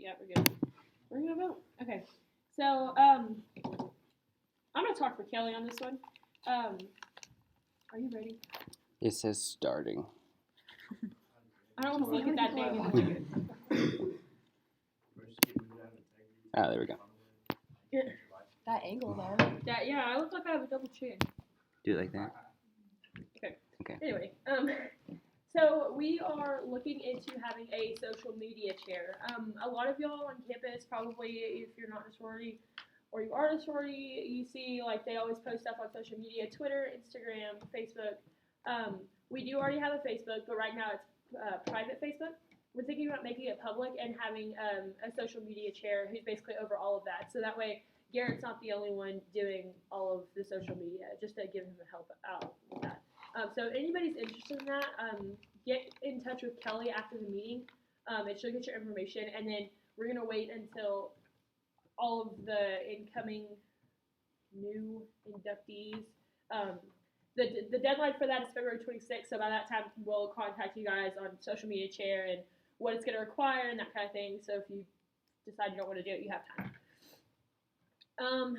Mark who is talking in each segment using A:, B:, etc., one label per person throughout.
A: Yeah, we're good. We're gonna vote. Okay. So, I'm gonna talk for Kelly on this one. Are you ready?
B: It says starting.
A: I don't want to look at that thing.
B: Ah, there we go.
C: That angle though.
A: Yeah, I look like I have a double chin.
B: Do it like that.
A: Okay. Anyway, so we are looking into having a social media chair. A lot of y'all on campus, probably if you're not in a sorority or you are in a sorority, you see like they always post stuff on social media, Twitter, Instagram, Facebook. We do already have a Facebook, but right now it's private Facebook. We're thinking about making it public and having a social media chair who's basically over all of that. So that way Garrett's not the only one doing all of the social media, just to give him a help out with that. So if anybody's interested in that, get in touch with Kelly after the meeting, and she'll get your information. And then we're going to wait until all of the incoming new inductees. The deadline for that is February 26th, so by that time we'll contact you guys on social media chair and what it's going to require and that kind of thing. So if you decide you don't want to do it, you have time. We're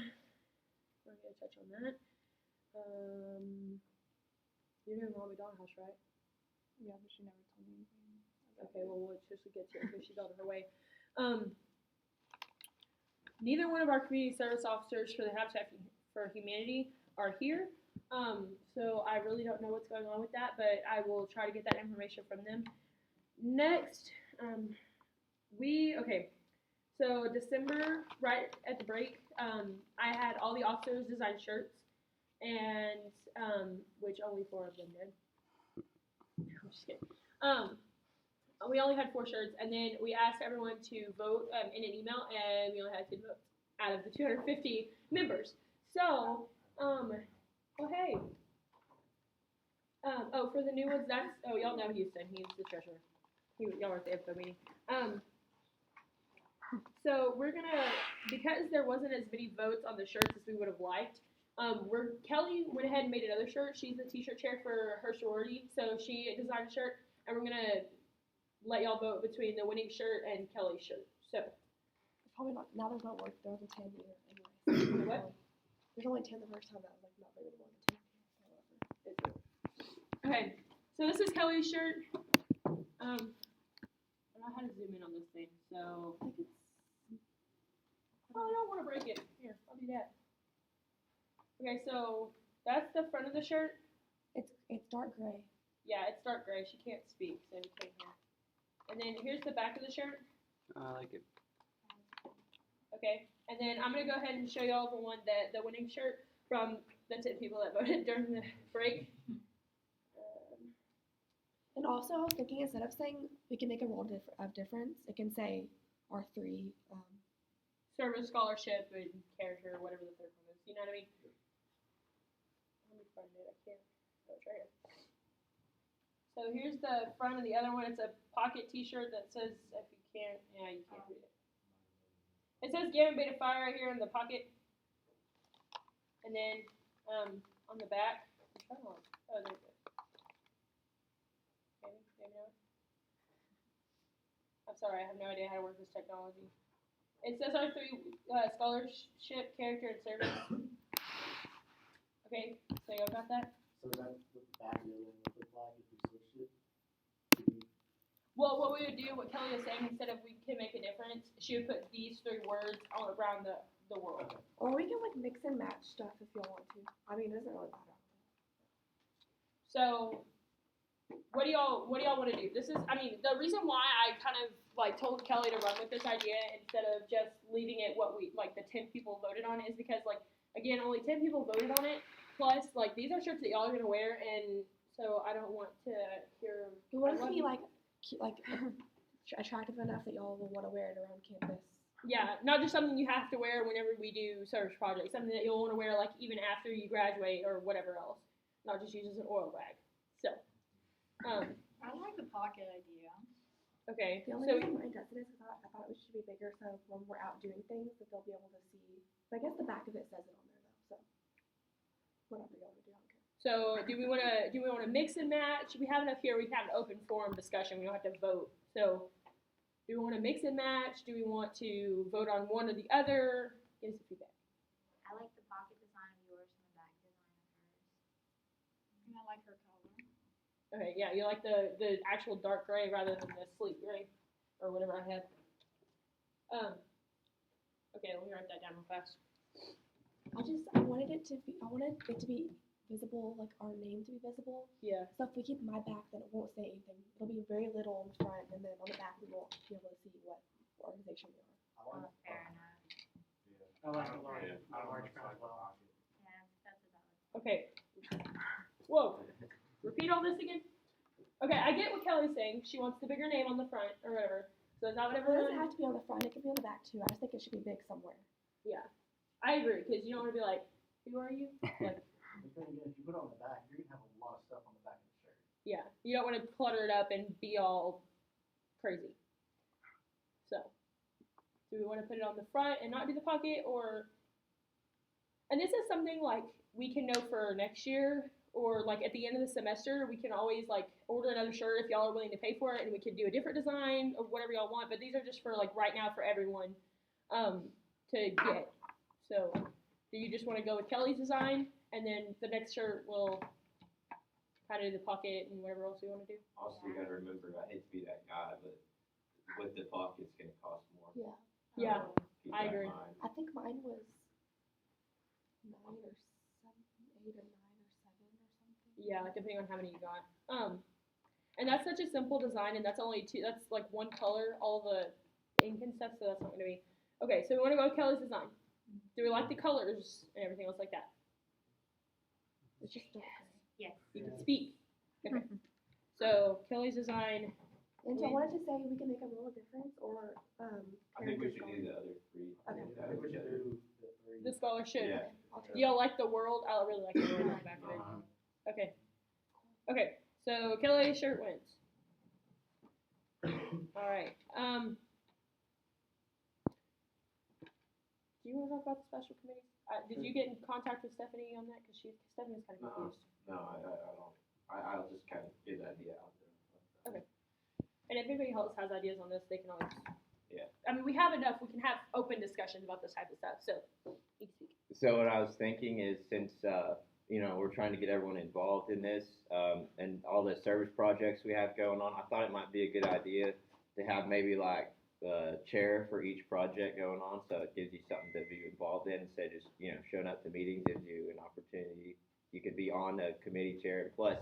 A: going to touch on that. You're doing Mommy Dollhouse, right?
C: Yeah, but she never told me anything.
A: Okay, well, we'll just get to it because she's on her way. Neither one of our community service officers for the Habitat for Humanity are here. So I really don't know what's going on with that, but I will try to get that information from them. Next, so December, right at the break, I had all the officers design shirts, and which only 4 of them did. I'm just kidding. We only had 4 shirts, and then we asked everyone to vote in an email, and we only had 2 votes out of the 250 members. So, hey. For the new ones, y'all know Houston. He's the treasurer. Y'all were at the info meeting. So we're gonna, because there wasn't as many votes on the shirts as we would have liked, Kelly went ahead and made another shirt. She's the t-shirt chair for her sorority, so she designed a shirt, and we're gonna let y'all vote between the winning shirt and Kelly's shirt. So
C: It's probably not, now there's not work, there was a 10 either anyway.
A: what?
C: There's only 10 the first time, that was like not very more than 10.
A: Okay, so this is Kelly's shirt. I don't know how to zoom in on this thing, so I don't want to break it. Here, I'll do that. Okay, so that's the front of the shirt.
C: It's dark gray.
A: Yeah, it's dark gray. She can't speak, so you can't hear. And then here's the back of the shirt.
B: I like it.
A: Okay, and then I'm gonna go ahead and show y'all the winning shirt from the 10 people that voted during the break.
C: And also, I was thinking instead of saying we can make a role of difference, it can say our 3
A: service, scholarship, and character, whatever the third one is. You know what I mean? Let me find it. I can't. Oh, it's right here. So here's the front of the other one. It's a pocket T-shirt that says, if you can't, yeah, you can't read it. It says Gamma Beta Phi right here in the pocket. And then on the back, oh, there it is. Maybe not. I'm sorry, I have no idea how to work this technology. It says our 3 scholarship, character, and service. Okay, so y'all got that?
D: So is that what the back of the look like if we switched it?
A: Well, what we would do, what Kelly was saying, instead of we can make a difference, she would put these 3 words all around the world.
C: or we can like mix and match stuff if you want to. I mean, it doesn't really matter.
A: So, what do y'all want to do? This is, the reason why I kind of like told Kelly to run with this idea instead of just leaving it what we like the 10 people voted on is because again only 10 people voted on it. Plus these are shirts that y'all are gonna wear, and so I don't want to hear.
C: We want it to be like attractive enough that y'all will want to wear it around campus.
A: Yeah, not just something you have to wear whenever we do service projects. Something that you'll want to wear like even after you graduate or whatever else. Not just use as an oil bag. So.
E: I like the pocket idea.
A: Okay.
C: The only reason I'm interested is because I thought it should be bigger, so when we're out doing things, that they'll be able to see. I guess the back of it says it on there though, so whatever y'all want to do, I don't care.
A: So do we want to mix and match? We have enough here. We can have an open forum discussion. We don't have to vote. So Do we want to mix and match? Do we want to vote on one or the other? Give us some feedback.
F: I like the pocket design of yours and the back design of hers.
E: And I like her color.
A: Okay, yeah, you like the actual dark gray rather than the sleek gray or whatever I had. Okay, let me write that down real fast.
C: I wanted it to be visible, like our name to be visible.
A: Yeah.
C: So if we keep my back, then it won't say anything. It'll be very little on the front, and then on the back we won't be able to see what organization we are.
D: I like
F: Fair enough.
D: I like the large font as well.
F: Yeah, that's about it.
A: Okay. Whoa. Repeat all this again. Okay, I get what Kelly's saying. She wants the bigger name on the front or whatever. So is that what
C: It doesn't
A: everyone?
C: have to be on the front. It can be on the back too. I just think it should be big somewhere.
A: Yeah. I agree because you don't want to be like, who are you? Like,
D: But then again, if you put it on the back, you're gonna have a lot of stuff on the back of the shirt.
A: yeah. You don't want to clutter it up and be all crazy. So, do we want to put it on the front and not do the pocket, or? And this is something like we can know for next year, or like at the end of the semester, we can always like order another shirt if y'all are willing to pay for it, and we can do a different design or whatever y'all want. But these are just for like right now for everyone to get. So, do you just want to go with Kelly's design, and then the next shirt will kind of do the pocket and whatever else you want to do?
G: Also, you gotta remember, I hate to be that guy, but with the pocket, it's gonna cost more.
C: Yeah.
A: Yeah,
G: Keep
A: I
G: that in
A: agree.
G: mind.
C: I think mine was 8 or 9 or 7 or something.
A: Yeah, depending on how many you got. And that's such a simple design, and that's only two. That's like one color, all the ink and stuff. So that's not gonna be. Okay, so we want to go with Kelly's design. Do we like the colors and everything else like that?
C: It's just dark gray.
F: Yes.
A: You can speak. Okay. So Kelly's design.
C: And so I wanted to say we can make a rule of difference or
G: I think we should do the other three.
C: Okay.
D: I think we should do the three.
A: The scholarship.
G: Yeah.
C: I'll take
A: Y'all like the world? I really like the world on the back of it. Okay. Okay. So Kelly's shirt wins. All right. Do you want to talk about the special committees? Did you get in contact with Stephanie on that? Because Stephanie's kind of confused.
G: No, I don't. I'll just kind of get the idea out there.
A: Okay. And if anybody else has ideas on this, they can always.
G: Yeah.
A: I mean, we have enough. We can have open discussions about this type of stuff. So, you can speak.
H: So what I was thinking is since we're trying to get everyone involved in this and all the service projects we have going on, I thought it might be a good idea to have maybe like a chair for each project going on, so it gives you something to be involved in instead of just showing up to meetings. Gives you an opportunity. You could be on the committee chair, plus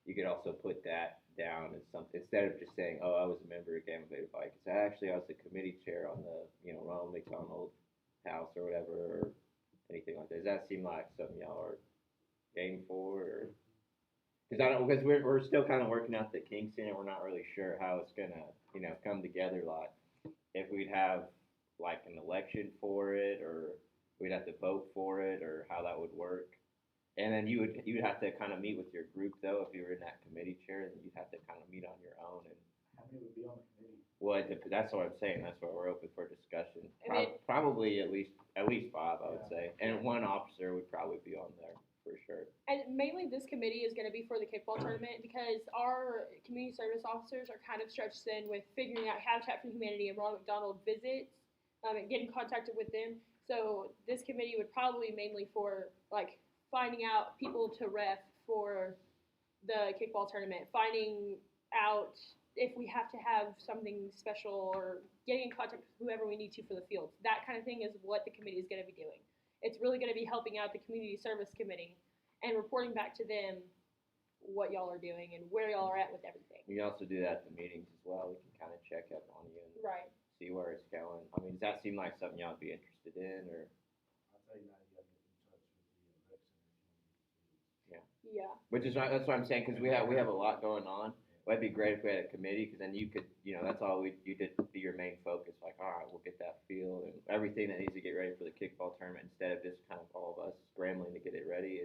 H: you could also put that down as something instead of just saying, "Oh, I was a member of Gamma Beta Phi," because actually I was the committee chair on the Ronald McDonald House or whatever, or anything like that. Does that seem like something y'all are game for? Or because we're still kind of working out the kinks in it. We're not really sure how it's gonna come together. Like if we'd have like an election for it, or we'd have to vote for it, or how that would work. And then you would have to kind of meet with your group though if you were in that committee chair. Then you'd have to kind of meet on your own. And
D: How many would be on the committee?
H: well, that's what I'm saying. That's why we're open for discussion.
A: I mean-
H: Probably at least 5, I would
D: Yeah.
H: say, and one officer would probably be on there for sure.
A: And mainly this committee is going to be for the kickball tournament because our community service officers are kind of stretched thin with figuring out Habitat for Humanity and Ronald McDonald visits and getting contacted with them. So this committee would probably mainly for like finding out people to ref for the kickball tournament, finding out if we have to have something special or getting in contact with whoever we need to for the fields. That kind of thing is what the committee is going to be doing. It's really going to be helping out the community service committee and reporting back to them what y'all are doing and where y'all are at with everything.
H: We can also do that at the meetings as well. We can kind of check up on you and
A: Right.
H: see where it's going. I mean, does that seem like something y'all would be interested in, or?
D: I'll tell you now, you gotta get in touch with the rec center if you want to get the
A: Yeah.
H: Which is that's what I'm saying, because we have a lot going on. Well, it'd be great if we had a committee, because then you could, that's all you did be your main focus. Like, all right, we'll get that field and everything that needs to get ready for the kickball tournament, instead of just kind of all of us scrambling to get it ready.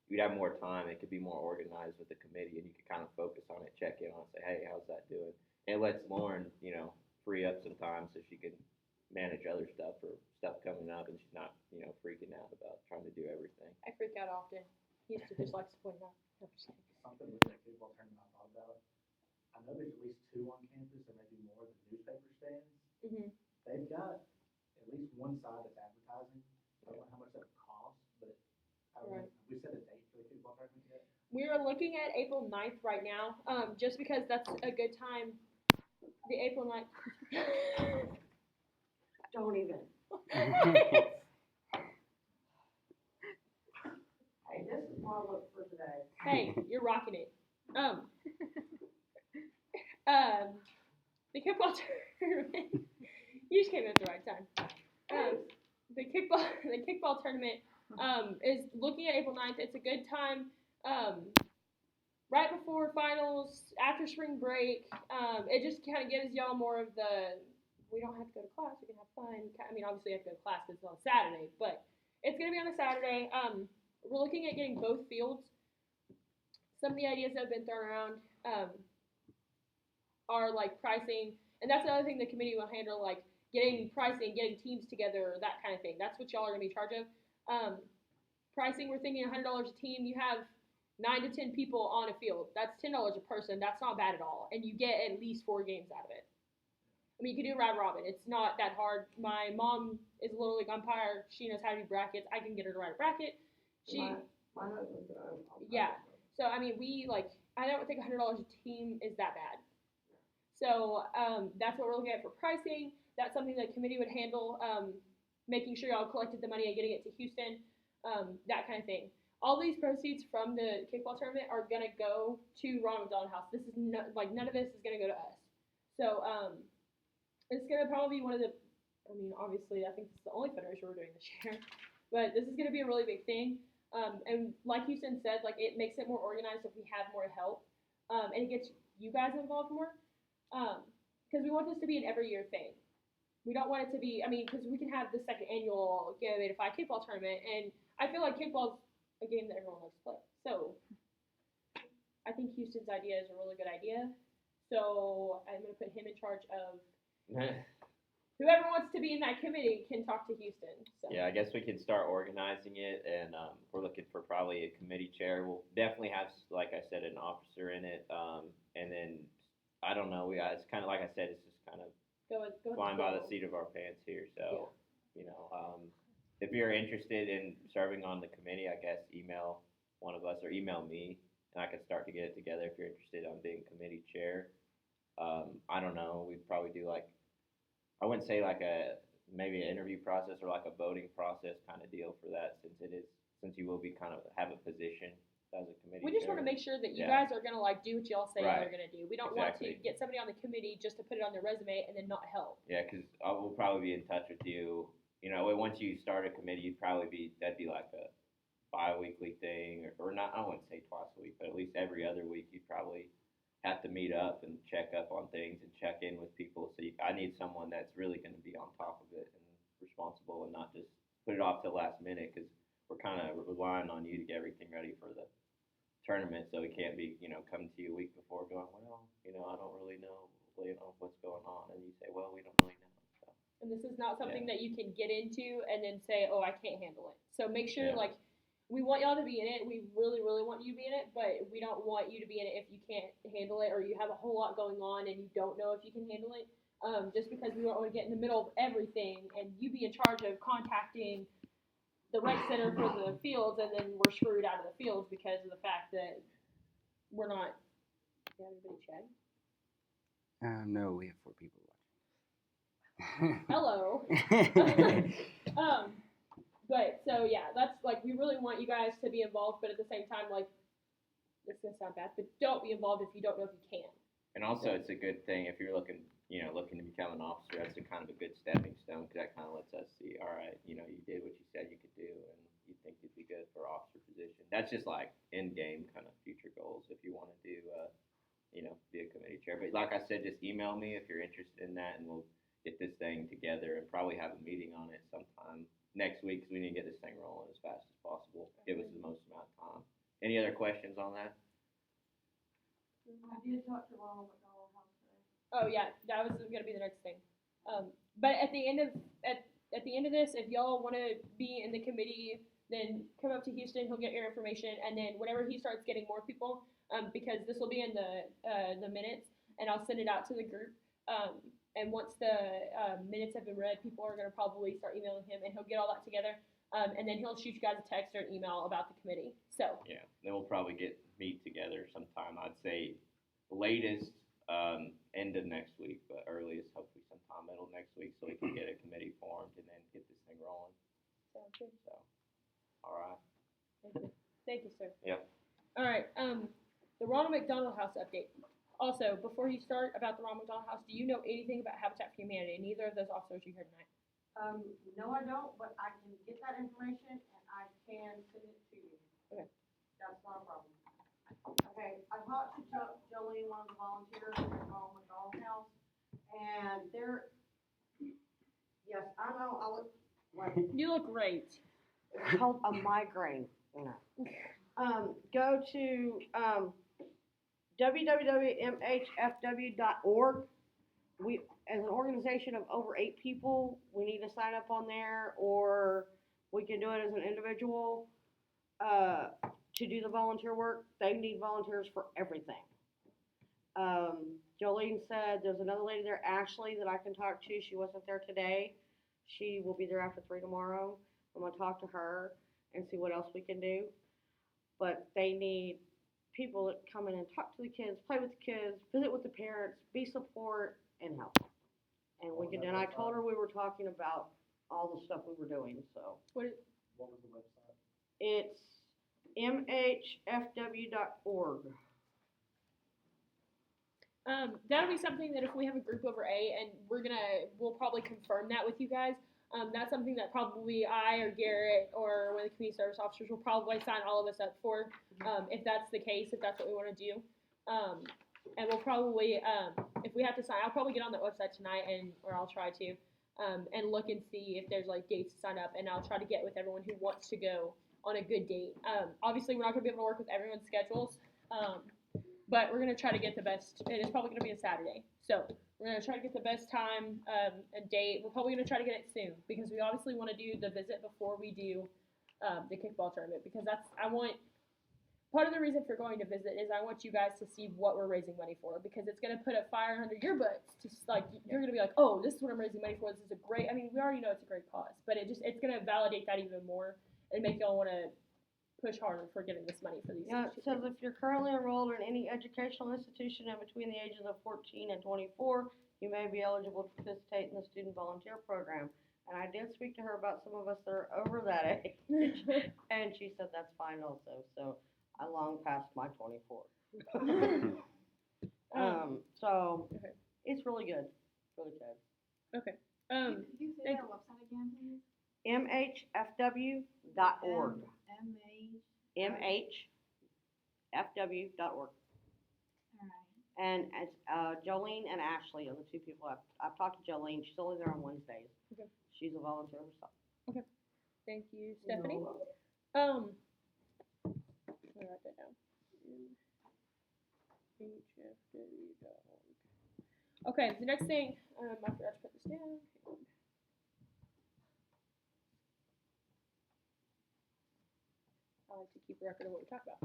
H: You'd have more time. It could be more organized with the committee, and you could kind of focus on it, check in on it, say, hey, how's that doing? And it lets Lauren, free up some time so she can manage other stuff or stuff coming up, and she's not, freaking out about trying to do everything.
A: I freak out often. He used to just likes to point it out. No, I'm just kidding.
D: Something with the kickball tournament I thought about. I know there's at least 2 on campus, or maybe more, the newspaper stands.
A: Mhm.
D: They've got at least one side that's advertising. I don't know how much that would cost, but I don't know.
A: Right.
D: We set a date for the kickball tournament yet?
A: We are looking at April 9th right now, just because that's a good time. The April 9th.
I: Don't even. Hey, this is my look for today.
A: Hey, you're rocking it. The kickball tournament. You just came at the right time. The kickball tournament is looking at April 9th. It's a good time. Right before finals, after spring break. It just kind of gives y'all more of the. We don't have to go to class. We can have fun. I mean, obviously, you have to go to class because it's on Saturday, but it's gonna be on a Saturday. We're looking at getting both fields. Some of the ideas that have been thrown around are like pricing, and that's the other thing the committee will handle, like getting pricing, getting teams together, that kind of thing. That's what y'all are gonna be in charge of. Pricing, we're thinking $100 a team. You have 9 to 10 people on a field. That's $10 a person. That's not bad at all, and you get at least 4 games out of it. I mean, you can do round robin. It's not that hard. My mom is a Little League umpire. She knows how to do brackets. I can get her to write a bracket.
I: My husband's
A: Yeah. So, I mean, I don't think $100 a team is that bad. So, that's what we're looking at for pricing. That's something the committee would handle, making sure y'all collected the money and getting it to Houston, that kind of thing. All these proceeds from the kickball tournament are going to go to Ronald McDonald House. This is none of this is going to go to us. So, it's going to probably be one of the, I mean, obviously, I think this is the only fundraiser we're doing this year, but this is going to be a really big thing. And like Houston said, like, it makes it more organized if we have more help, and it gets you guys involved more, because we want this to be an every year thing. We don't want it to be, I mean, because we can have the second annual Get 8 to 5 kickball tournament, and I feel like kickball's a game that everyone likes to play. So I think Houston's idea is a really good idea. So I'm going to put him in charge of whoever wants to be in that committee can talk to Houston. So.
H: Yeah, I guess we can start organizing it, and we're looking for probably a committee chair. We'll definitely have, like I said, an officer in it, and then I don't know. It's kind of like I said, it's just kind of flying by the seat of our pants here. So, you know, if you're interested in serving on the committee, I guess email one of us or email me, and I can start to get it together if you're interested on being committee chair. I don't know. We'd probably do like, I wouldn't say like maybe an interview process or like a voting process kind of deal for that, since you will be kind of have a position as a committee.
A: We just
H: chair.
A: want to make sure that you guys are gonna like do what y'all say
H: Right.
A: y'all are gonna do. We don't want to get somebody on the committee just to put it on their resume and then not help.
H: Yeah, because I will probably be in touch with you. You know, once you start a committee, that'd be like a bi-weekly thing, or not. I wouldn't say twice a week, but at least every other week you'd probably have to meet up and check up on things and check in with people. So I need someone that's really going to be on top of it and responsible, and not just put it off till last minute, because we're kind of relying on you to get everything ready for the tournament. So we can't be, coming to you a week before going, well, I don't really know, what's going on, and you say, well, we don't really know. So.
A: And this is not something that you can get into and then say, oh, I can't handle it. So make sure, we want y'all to be in it. We really, really want you to be in it, but we don't want you to be in it if you can't handle it, or you have a whole lot going on and you don't know if you can handle it. Just because we don't want to get in the middle of everything and you be in charge of contacting the rec center for the fields, and then we're screwed out of the fields because of the fact that we're not. You have anybody chatting?
B: No, we have 4 people watching.
A: Hello. But so yeah, that's like, we really want you guys to be involved, but at the same time, like, it's gonna sound bad, but don't be involved if you don't know if you can.
H: And also, it's a good thing if you're looking to become an officer. That's a kind of a good stepping stone, because that kind of lets us see, all right, you did what you said you could do, and you think you'd be good for officer position. That's just like end game kind of future goals if you want to do, be a committee chair. But like I said, just email me if you're interested in that, and we'll get this thing together and probably have a meeting on it sometime next week, because we need to get this thing rolling as fast as possible. Give us the most amount of time. Any other questions on that?
I: I did talk to Ronald McDonald House today.
A: Oh yeah, that was gonna be the next thing. But at the end of this, if y'all want to be in the committee, then come up to Houston. He'll get your information, and then whenever he starts getting more people, because this will be in the minutes, and I'll send it out to the group. And once the minutes have been read, people are going to probably start emailing him, and he'll get all that together. And then he'll shoot you guys a text or an email about the committee. So
H: Yeah, then we'll probably meet together sometime. I'd say latest end of next week, but earliest hopefully sometime middle of next week, so we can get a committee formed and then get this thing rolling.
A: sounds good.
H: So, all right.
A: Thank you, sir.
H: Yep.
A: All right. The Ronald McDonald House update. Also, before you start about the Ronald McDonald House, do you know anything about Habitat for Humanity? Neither of those officers you heard tonight.
I: No, I don't, but I can get that information and I can send it to you.
A: Okay.
I: That's not a problem. Okay, I talked to Jolene, one of the volunteers at the Ronald McDonald House, and yes, I know, I look like.
A: You look great.
I: It's called a migraine, you know. Go to, www.mhfw.org. We, as an organization of over 8 people, we need to sign up on there, or we can do it as an individual, to do the volunteer work. They need volunteers for everything. Jolene said there's another lady there, Ashley, that I can talk to. She wasn't there today. She will be there after 3 tomorrow. I'm gonna talk to her and see what else we can do. But they need people that come in and talk to the kids, play with the kids, visit with the parents, be support, and help. And we can, and I told her we were talking about all the stuff we were doing, so.
D: What was the website?
I: It's mhfw.org.
A: That'll be something that if we have a group over 8, and we'll probably confirm that with you guys. That's something that probably I or Garrett or one of the community service officers will probably sign all of us up for, if that's the case, if that's what we want to do. And we'll probably, if we have to sign, I'll probably get on that website tonight, or I'll try to, and look and see if there's like dates to sign up, and I'll try to get with everyone who wants to go on a good date. Obviously, we're not going to be able to work with everyone's schedules, but we're going to try to get the best, and it's probably going to be a Saturday. So we're going to try to get the best time and date. We're probably going to try to get it soon, because we obviously want to do the visit before we do the kickball tournament, because part of the reason for going to visit is I want you guys to see what we're raising money for, because it's going to put a fire under your butts. You're going to be like, oh, this is what I'm raising money for. This is a great, we already know it's a great cause, but it's going to validate that even more and make y'all want to push harder for getting this money for these.
I: Yeah, it says if you're currently enrolled in any educational institution and between the ages of 14 and 24, you may be eligible to participate in the student volunteer program. And I did speak to her about some of us that are over that age, and she said that's fine also. So I long passed my 24. So
A: okay.
I: It's really good. Really good.
A: Okay.
E: Could you say that website again, please?
I: mhfw.org. mhfw.org.
E: Alright.
I: And it's Jolene and Ashley are the 2 people I've talked to. Jolene, she's only there on Wednesdays.
A: Okay.
I: She's a volunteer herself.
A: Thank you, Stephanie.
I: No.
A: Let me write that down. hfw.org. Okay, the next thing, I forgot to put this down. I like to keep a record of what we talk about.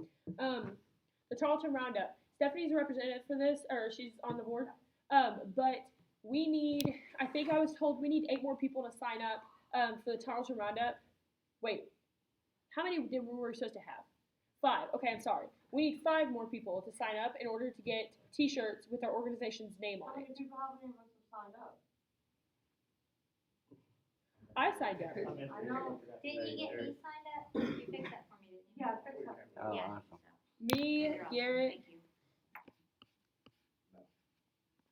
A: The Tarleton Roundup. Stephanie's a representative for this, or she's on the board. But we need, I think I was told we need 8 more people to sign up for the Tarleton Roundup. Wait, how many were we supposed to have? 5. Okay, I'm sorry. We need 5 more people to sign up in order to get T-shirts with our organization's name
I: How
A: on
I: many
A: it.
I: people have any of us have signed up?
A: I signed up.
I: I know.
F: Didn't you get me signed up? You fixed that for me, didn't you?
I: Yeah, fix that.
B: Oh,
F: Yeah,
B: awesome.
A: Me,
F: You're awesome.
A: Garrett.
F: Thank you.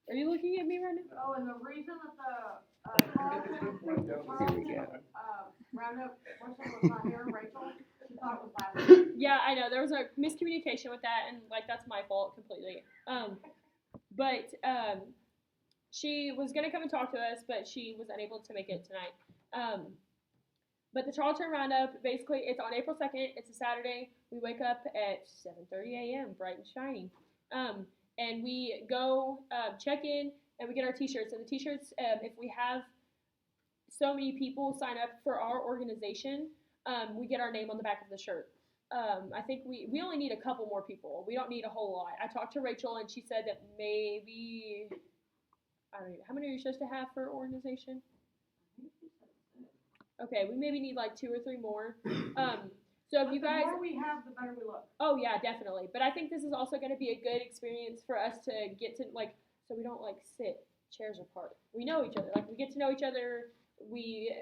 A: Are you looking at me right now?
I: Oh, and the reason that the Roundup person was not here, Rachel, she thought it was last week.
A: Yeah, I know. There was a miscommunication with that, and that's my fault completely. But she was gonna come and talk to us, but she was unable to make it tonight. But the Tarleton Roundup, basically, it's on April 2nd. It's a Saturday. We wake up at 7:30 a.m., bright and shiny. And we go check in, and we get our T-shirts. And the T-shirts, if we have so many people sign up for our organization, we get our name on the back of the shirt. I think we only need a couple more people. We don't need a whole lot. I talked to Rachel and she said that maybe, I don't know, how many are you supposed to have for organization? Okay, we maybe need like 2 or 3 more. So if you guys,
I: The more we have, the better we look.
A: oh yeah, definitely. But I think this is also going to be a good experience for us to get to like, so we don't like sit chairs apart. We know each other. Like we get to know each other. We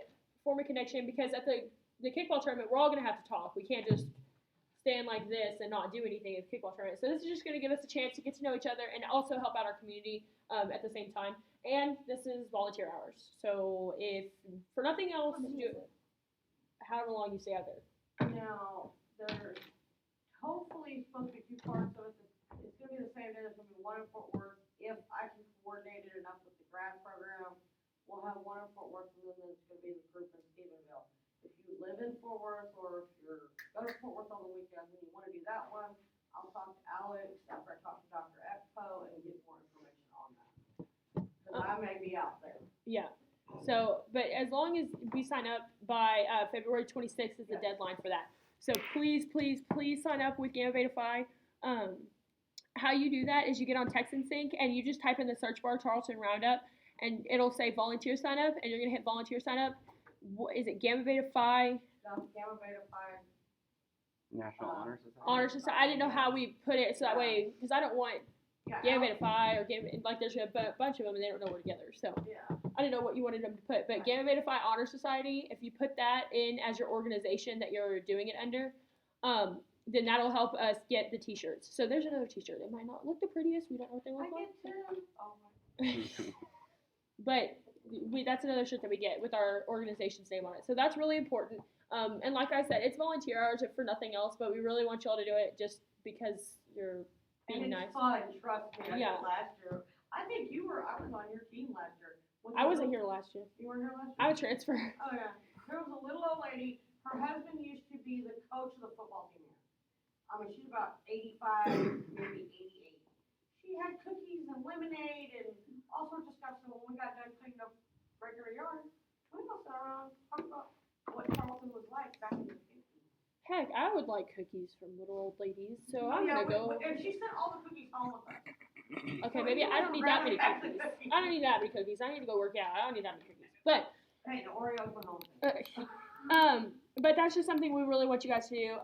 A: form a connection because at the kickball tournament, we're all going to have to talk. We can't just stand like this and not do anything at the kickball tournament. So this is just going to give us a chance to get to know each other and also help out our community at the same time. And this is volunteer hours. So if for nothing else, do however long you stay out there.
I: Now, there's hopefully supposed to be 2 parts, so it's gonna be the same day. There's gonna be one in Fort Worth. If I can coordinate it enough with the grad program, we'll have one in Fort Worth, and then there's gonna be the group in Stephenville. If you live in Fort Worth, or if you're go to Fort Worth on the weekends and you wanna do that one, I'll talk to Alex after I talk to Dr. Expo and get more information on that. Cause I may be out there.
A: Yeah. So, but as long as we sign up by February 26th is the deadline for that. So please, please, please sign up with Gamma Beta Phi. How you do that is you get on Texan Sync and you just type in the search bar Tarleton Roundup and it'll say volunteer sign up and you're going to hit volunteer sign up. Is it Gamma Beta Phi?
I: Gamma Beta Phi.
B: National Honor Society.
A: Honor Society. I didn't know how we put it so that way, because I don't want Gamma Beta Phi or Gamma, like there's a bunch of them and they don't know we're together. So I didn't know what you wanted them to put, but Gamma Beta Phi Honor Society, if you put that in as your organization that you're doing it under, then that'll help us get the t-shirts. So there's another t-shirt. It might not look the prettiest. We don't know what they look like. But that's another shirt that we get with our organization's name on it. So that's really important. And like I said, it's volunteer hours for nothing else, but we really want y'all to do it just because you're being nice.
I: And it's fun, trust me. I
A: Yeah.
I: did last year. I think I was on your team last year.
A: I wasn't here last year.
I: You weren't here last year?
A: I would transfer.
I: Oh, yeah. There was a little old lady. Her husband used to be the coach of the football team here. I mean, she's about 85, maybe 88. She had cookies and lemonade and all sorts of stuff. So when we got done cleaning up regular yard, we must sit around and talk about what Tarleton was like back in the 50s.
A: Heck, I would like cookies from little old ladies, so I'm
I: Yeah,
A: gonna go.
I: And she sent all the cookies home with us.
A: Okay, maybe I don't need that many cookies. I don't need that many cookies. I need to go work out. I don't need that many cookies. But
I: Hey, the Oreos went home.
A: but that's just something we really want you guys to do.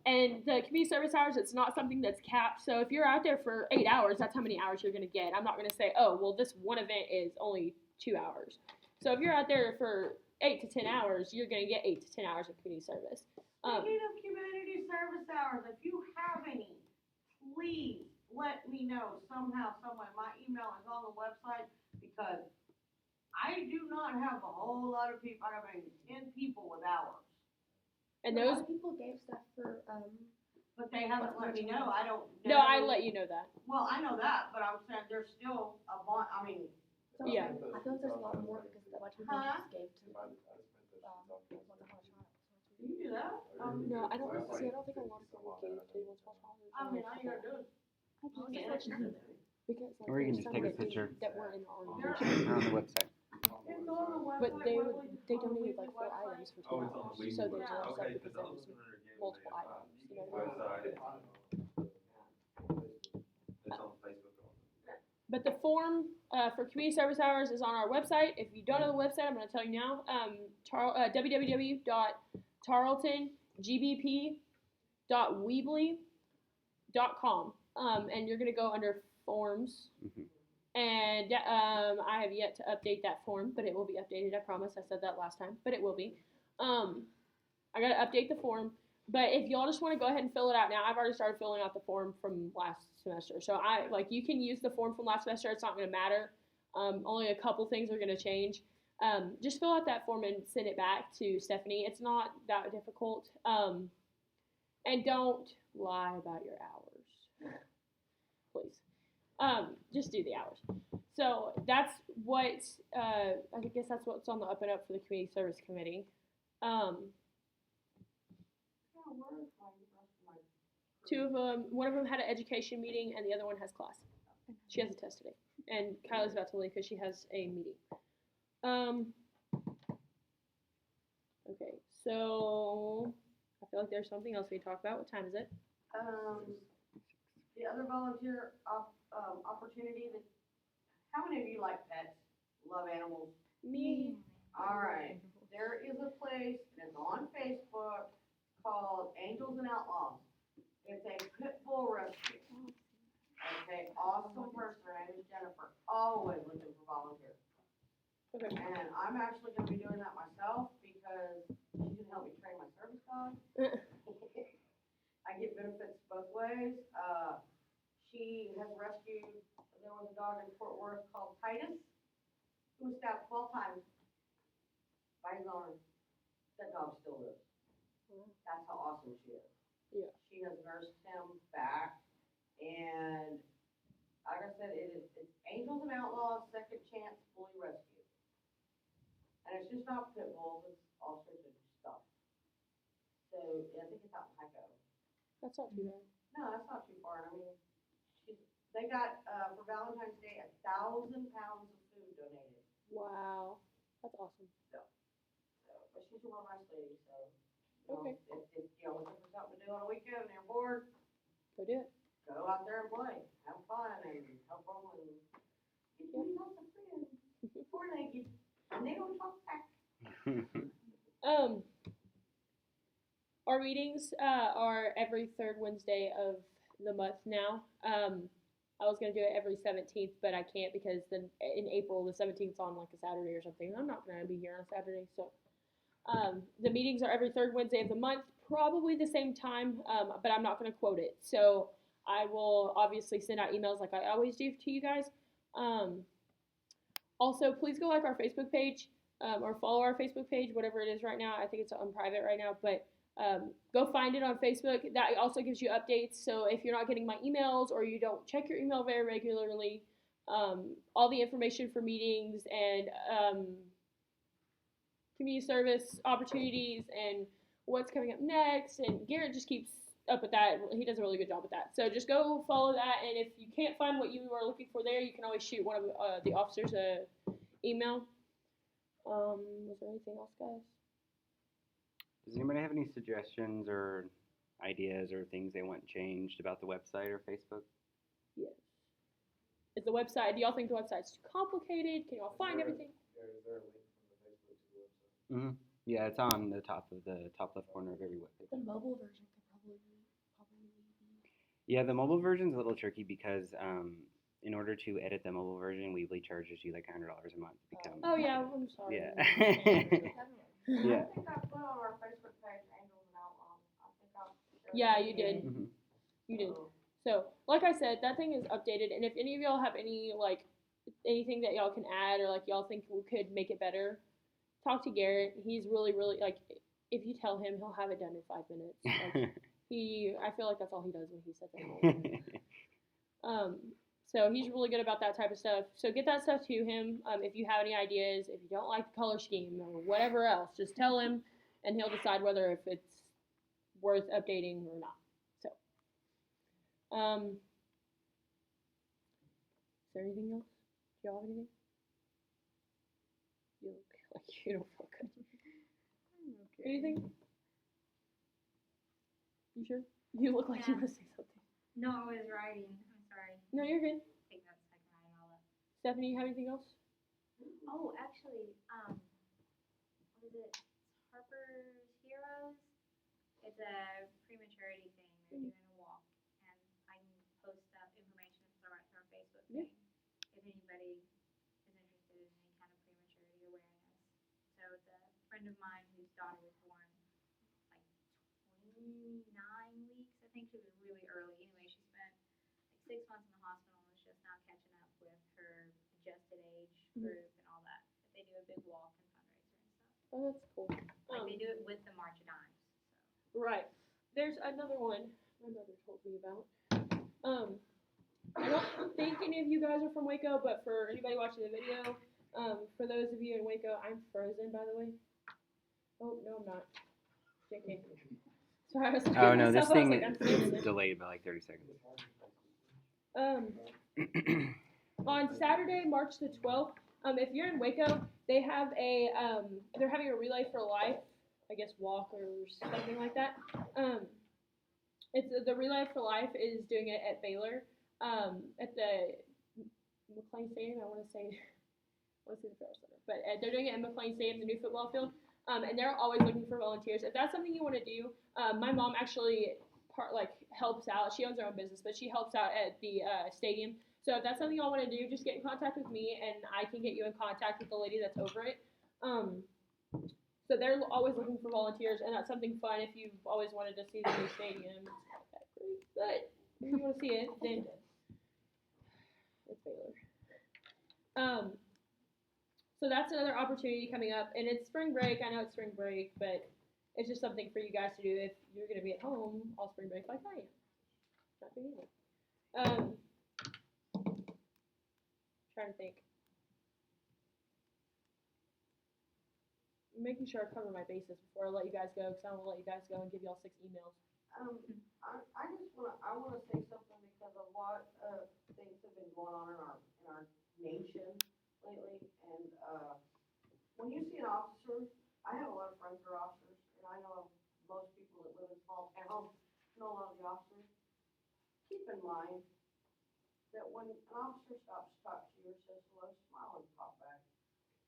A: And the community service hours, it's not something that's capped. So if you're out there for 8 hours, that's how many hours you're gonna get. I'm not gonna say, oh, well, this one event is only 2 hours. So if you're out there for 8 to 10 hours, you're gonna get 8 to 10 hours of community service.
I: Speaking of community service hours, if you have any, please let me know somehow, some way. My email is on the website because I do not have a whole lot of people. I have maybe 10 people with hours.
A: And
C: A
A: those,
C: lot of people gave stuff for
I: But they haven't let me know. I don't know.
A: no, I let you know that.
I: Well, I know that, but I'm saying there's still a bunch. I mean,
C: so
A: Yeah.
C: I feel like there's a lot more because a bunch of people
I: Huh?
C: just gave to
I: can you do that?
A: No, I don't see. I don't think a lot of people gave tables for holidays.
I: I mean, all you gotta do is.
A: Because like,
B: Or you can
A: there's
B: just
A: some
B: take a
A: that
B: picture.
A: that weren't in our
B: They're
A: organization.
B: on the website.
I: It's on the website.
A: But they
I: weekly- on the
A: donated like 4
I: website.
A: items for
G: Oh, it's on the
A: $2. So there's
G: weekly.
A: a lot of stuff
G: Okay,
A: because there was multiple items. You know what I mean?
G: Website. It's on Facebook.
A: But the form for community service hours is on our website. If you don't know the website, I'm going to tell you now. www.tarletongbp.weebly.com. And you're going to go under forms.
B: Mhm.
A: And I have yet to update that form, but it will be updated. I promise. I said that last time, but it will be. I got to update the form. But if y'all just want to go ahead and fill it out now, I've already started filling out the form from last semester. So you can use the form from last semester. It's not going to matter. Only a couple things are going to change. Just fill out that form and send it back to Stephanie. It's not that difficult. And don't lie about your hours, please. Just do the hours. So that's what, I guess that's what's on the up and up for the Community Service Committee. Two of them, one of them had an education meeting and the other one has class. She has a test today. And Kylie's about to leave because she has a meeting. Okay, so I feel like there's something else we could talk about. What time is it?
I: The other volunteer opportunity that, how many of you like pets, love animals?
A: Me.
I: Alright, there is a place that's on Facebook called Angels and Outlaws. It's a pit bull rescue. Okay, awesome person, her name is Jennifer, always looking for volunteers.
A: Okay.
I: And I'm actually gonna be doing that myself because she can help me train my service dog. I get benefits both ways. She has rescued, there was a dog in Fort Worth called Titus, who was stabbed 12 times by his owner. That dog still lives. That's how awesome she is.
A: Yeah.
I: She has nursed him back, and like I said, it's Angels and Outlaws Second Chance Bully Rescue. And it's just not pit bulls, it's all sorts of stuff. So, yeah, I think it's out in Pico.
A: That's not too bad.
I: No, that's not too far. I mean, they got, for Valentine's Day, 1,000 pounds of food donated.
A: Wow. That's awesome.
I: So, but she's a real nice lady, so, you know,
A: Okay.
I: if you're looking for something to do on a weekend and you're bored,
A: Go do it.
I: go out there and play, have fun, and help them, and get you lots of friends. Four-legged, and they don't talk back.
A: Our meetings are every third Wednesday of the month now. I was gonna do it every 17th, but I can't because then in April the 17th is on like a Saturday or something. I'm not gonna be here on a Saturday, so the meetings are every third Wednesday of the month, probably the same time, but I'm not gonna quote it. So I will obviously send out emails like I always do to you guys. Also, please go like our Facebook page or follow our Facebook page, whatever it is right now. I think it's on private right now, but go find it on Facebook. That also gives you updates. So if you're not getting my emails or you don't check your email very regularly, all the information for meetings and community service opportunities and what's coming up next. And Garrett just keeps up with that. He does a really good job with that. So just go follow that. And if you can't find what you are looking for there, you can always shoot one of the officers a email. Was there anything else, guys?
B: Does anybody have any suggestions or ideas or things they want changed about the website or Facebook?
A: Yes. Is the website, do y'all think the website's too complicated? Can y'all find everything?
D: Is there a link from the Facebook to the website?
B: Mm-hmm. Yeah, it's on the top left corner of every webpage.
C: The mobile version could probably be.
B: Yeah, the mobile version's a little tricky because in order to edit the mobile version, Weebly charges you like $100 a month to become.
A: Oh yeah, I'm sorry.
B: Yeah.
I: I
B: Yeah.
I: think I put on our Facebook page Angels and Outlaws. I think I'll share
A: Yeah,
I: that
A: you
I: again.
A: did.
B: Mm-hmm.
A: You did. So, like I said, that thing is updated, and if any of y'all have any like anything that y'all can add or like y'all think we could make it better, talk to Garrett. He's really, really like if you tell him, he'll have it done in 5 minutes. Like, I feel like that's all he does when he sets it. So he's really good about that type of stuff. So get that stuff to him. If you have any ideas, if you don't like the color scheme or whatever else, just tell him, and he'll decide whether if it's worth updating or not. So, is there anything else? Do y'all have anything? You look like you don't feel good.
E: Okay.
A: Anything? You sure? You look like you want to say something.
F: No, I was writing. I'm sorry.
A: No, you're good.
F: Take that second writing all up.
A: Stephanie, you have anything else?
F: Oh, actually, what is it? Harper's Heroes. It's a prematurity thing. They're doing a walk, and I can post that information if it's alright to our Facebook
A: Yeah.
F: page. If anybody is interested in any kind of prematurity awareness. So it's a friend of mine whose daughter was born like 29 weeks. I think she was really early. Anyway, she spent like 6 months in the hospital and was just now catching up with her adjusted age group and all that. But they do a big walk and fundraiser and stuff.
A: Oh, that's cool.
F: Like they do it with the March of Dimes. So.
A: Right. There's another one my mother told me about. I don't think any of you guys are from Waco, but for anybody watching the video, for those of you in Waco, I'm frozen, by the way. Oh, no, I'm not. JK. Sorry, I was looking
B: Oh
A: at
B: no, this
A: myself, I was
B: thing
A: like, I'm frozen.
B: is delayed by like 30 seconds.
A: On Saturday, March the 12th, if you're in Waco, they have they're having a Relay for Life I guess, walk or something like that. It's the Relay for Life is doing it at Baylor, at the McLean Stadium. I want to say the Farrell Center, but they're doing it at McLean Stadium, the new football field. And they're always looking for volunteers. If that's something you want to do, my mom actually helps out. She owns her own business, but she helps out at the stadium. So if that's something y'all want to do, just get in contact with me, and I can get you in contact with the lady that's over it. So they're always looking for volunteers, and that's something fun if you've always wanted to see the new stadium. It's not that great, but if you want to see it, then it's Baylor. So that's another opportunity coming up, and it's spring break. I know it's spring break, but it's just something for you guys to do if you're going to be at home all spring break like I am. Not doing anything. Trying to think. Making sure I cover my bases before I let you guys go, because I don't want to let you guys go and give y'all 6 emails.
I: I wanna say something because a lot of things have been going on in our nation lately, and when you see an officer, I have a lot of friends that are officers, and I know most people that live in small towns know a lot of the officers. Keep in mind that when an officer stops to talk to you or says hello, smile and pop back,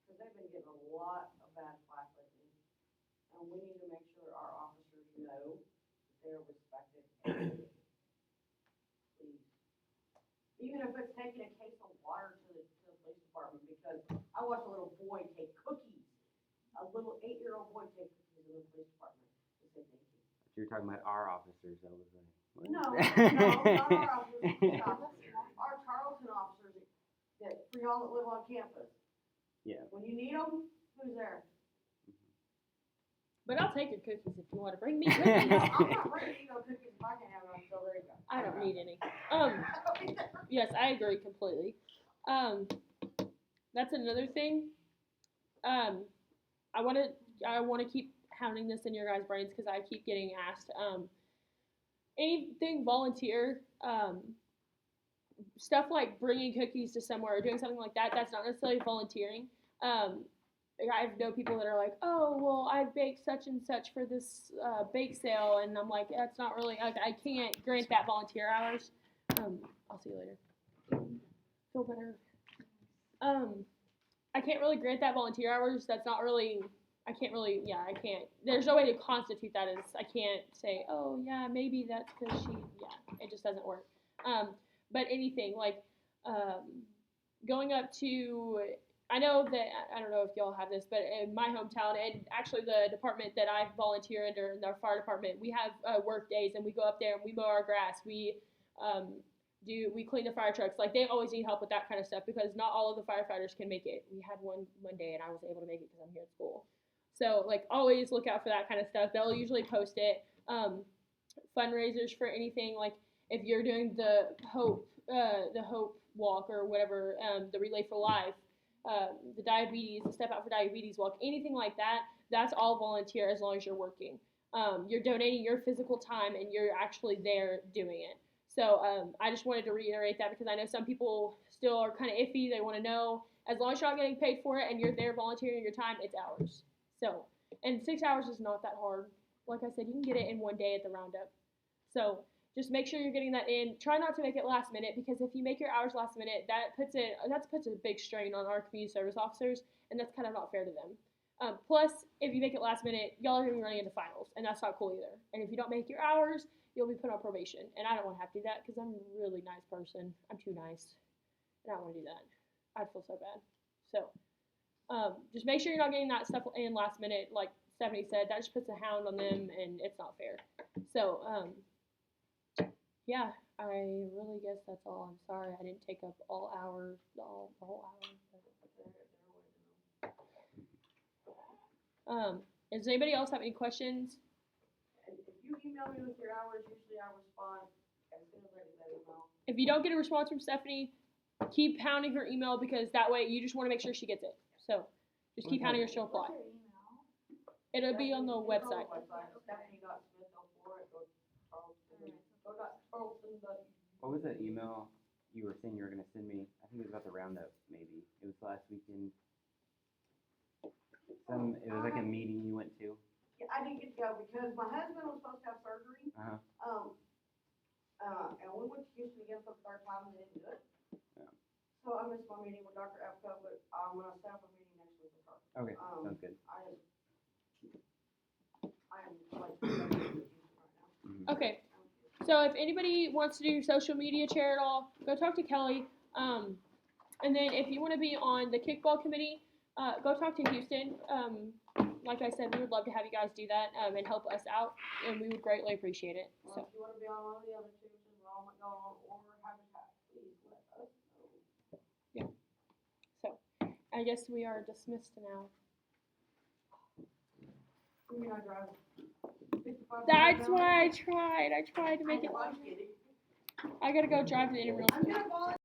I: because they've been getting a lot of bad flack lately, and we need to make sure our officers know that they're respected. Please. Even if it's taking a case of water to the police department, because I watched a little boy take cookies, a little 8-year-old boy take cookies in the police department to say thank you.
B: You're talking about our officers, I was like, what?
I: No, not our officers, our Tarleton officers, that for y'all that live on campus.
B: Yeah.
I: When you need them, who's there?
A: But I'll take your cookies if you want to bring me cookies.
I: I'm not bringing you no cookies if I can have them, so there you go.
A: I don't need any. Yes, I agree completely. That's another thing. I want to keep hounding this in your guys' brains because I keep getting asked. Anything volunteer, stuff like bringing cookies to somewhere or doing something like that. That's not necessarily volunteering. I know people that are like, oh, well, I baked such and such for this bake sale, and I'm like, that's not really, I can't grant that volunteer hours. I'll see you later. Feel better. I can't really grant that volunteer hours. That's not really, I can't. There's no way to constitute that as, I can't say, oh, yeah, maybe that's because it just doesn't work. But anything, like going up to, I know that, I don't know if y'all have this, but in my hometown, and actually the department that I volunteer under, in our fire department, we have work days, and we go up there and we mow our grass. We clean the fire trucks. Like, they always need help with that kind of stuff because not all of the firefighters can make it. We had one day, and I was able to make it because I'm here at school. So, like, always look out for that kind of stuff. They'll usually post it. Fundraisers for anything, like if you're doing the Hope Walk or whatever, the Relay for Life, the diabetes, the Step Out for Diabetes walk, anything like that, that's all volunteer as long as you're working. You're donating your physical time and you're actually there doing it. So I just wanted to reiterate that because I know some people still are kind of iffy. They want to know, as long as you're not getting paid for it and you're there volunteering your time, it's hours. So, and 6 hours is not that hard. Like I said, you can get it in one day at the roundup. So just make sure you're getting that in. Try not to make it last minute, because if you make your hours last minute, that puts a big strain on our community service officers, and that's kind of not fair to them. Plus, if you make it last minute, y'all are going to be running into finals, and that's not cool either. And if you don't make your hours, you'll be put on probation, and I don't want to have to do that because I'm a really nice person. I'm too nice, and I don't want to do that. I'd feel so bad. So just make sure you're not getting that stuff in last minute. Like Stephanie said, that just puts a hound on them, and it's not fair. So, yeah, I really guess that's all. I'm sorry I didn't take up the whole hour. Does anybody else have any questions?
I: And if you email me with your hours, usually I respond as soon as I get that email.
A: If you don't get a response from Stephanie, keep pounding her email, because that way you just want to make sure she gets it. So just keep pounding her, she'll reply.
F: What's your email?
A: It'll be on the website.
B: What was that email you were saying you were going to send me? I think it was about the roundup, maybe. It was last weekend. It was like a meeting you went to.
I: Yeah, I though, because my husband was supposed to have surgery,
B: Uh-huh.
I: and we went to Houston again for the third time and they didn't do it.
B: Yeah.
I: So I missed my meeting with Dr. Epco, but I'm gonna set up a meeting next week with her.
B: Okay, sounds good.
I: I am like, right now.
A: Okay. So if anybody wants to do social media chair at all, go talk to Kelly. And then if you want to be on the kickball committee, go talk to Houston. Like I said, we would love to have you guys do that and help us out, and we would greatly appreciate it.
I: Well,
A: So
I: if you wanna be on one of the other two, which is Enrollment Going On or Habitat, please let us know.
A: I guess we are dismissed now.
I: You mean I drive 55
A: That's
I: miles an
A: why
I: hour?
A: I tried. I tried to make it.
I: I'm kidding.
A: I gotta go drive to the Intramural
I: I'm
A: School.
I: gonna volunteer.